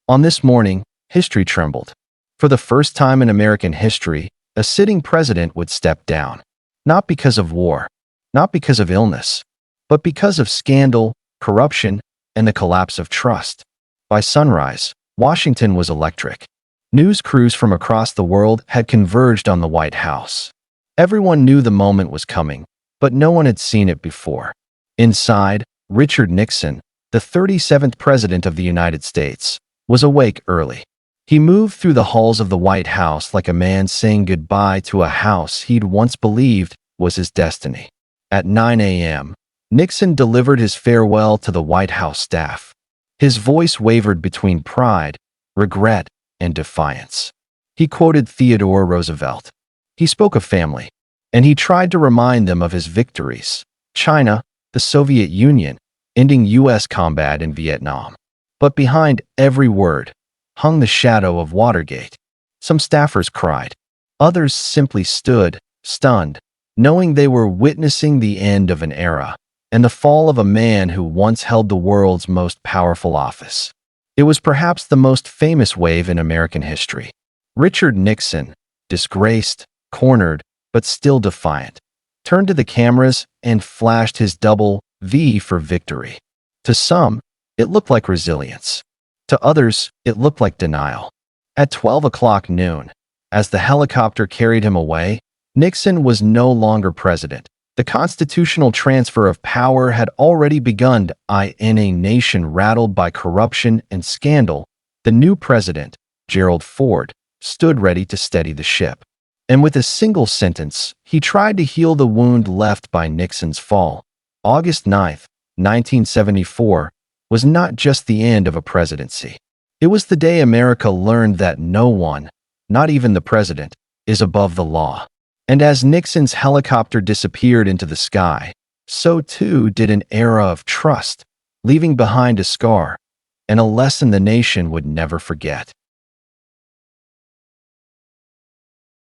On this morning, history trembled. For the first time in American history, a sitting president would step down. Not because of war, not because of illness, but because of scandal, corruption, and the collapse of trust. By sunrise, Washington was electric. News crews from across the world had converged on the White House. Everyone knew the moment was coming, but no one had seen it before. Inside, Richard Nixon, the 37th President of the United States, was awake early. He moved through the halls of the White House like a man saying goodbye to a house he'd once believed was his destiny. At 9 a.m., Nixon delivered his farewell to the White House staff. His voice wavered between pride, regret, and defiance. He quoted Theodore Roosevelt. He spoke of family, and he tried to remind them of his victories: China, the Soviet Union, ending U.S. combat in Vietnam. But behind every word hung the shadow of Watergate. Some staffers cried. Others simply stood, stunned, knowing they were witnessing the end of an era and the fall of a man who once held the world's most powerful office. It was perhaps the most famous wave in American history. Richard Nixon, disgraced, cornered, but still defiant, turned to the cameras and flashed his double V for victory. To some, it looked like resilience. To others, it looked like denial. At 12 o'clock noon, as the helicopter carried him away, Nixon was no longer president. The constitutional transfer of power had already begun. In a nation rattled by corruption and scandal, the new president, Gerald Ford, stood ready to steady the ship. And with a single sentence, he tried to heal the wound left by Nixon's fall. August 9, 1974, was not just the end of a presidency. It was the day America learned that no one, not even the president, is above the law. And as Nixon's helicopter disappeared into the sky, so too did an era of trust, leaving behind a scar and a lesson the nation would never forget.